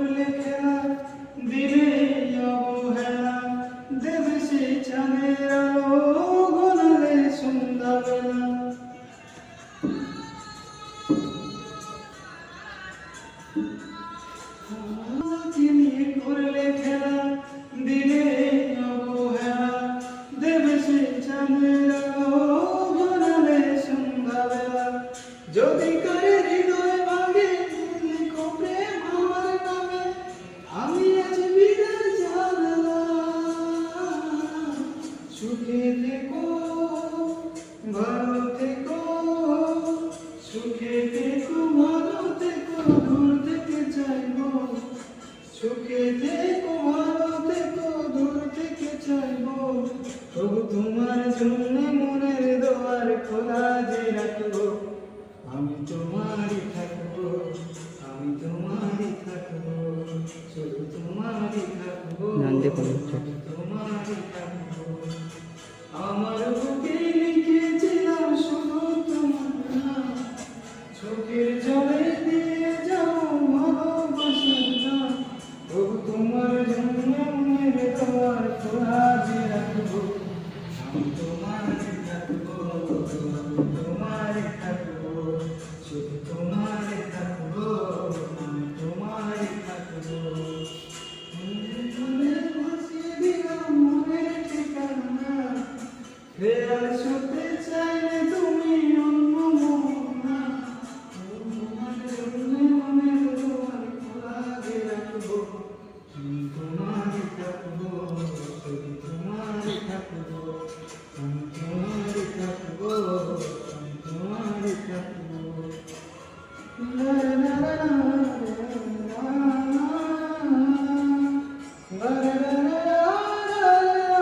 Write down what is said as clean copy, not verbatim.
করলে খেলা দিলে অবহেলা দেবে সে চাঁদের আলো গোনালে সন্ধ্যাবেলা নিয়ে করলে খেলা দিলে অবহেলা দেবে সে চাঁদের আলো গোনালে সন্ধ্যাবেলা যদি করে হৃদয় ভাঙে লিখো প্রেম আমার নামে আমি আজ বিদায় জানালাম সুখে থেকো ভালো থেকো সুখে থেকো ভালো থেকো দূর থেকে চাইবো সুখে থেকো ভালো থেকো দূর থেকে চাইবো তবু তোমার জন্য মনের দোয়ার খোলা যে রাখবো আমি তোমারই থাকবো শুধু তোমারই থাকবো আমি তোমারই থাকবো আমার বুকে লিখে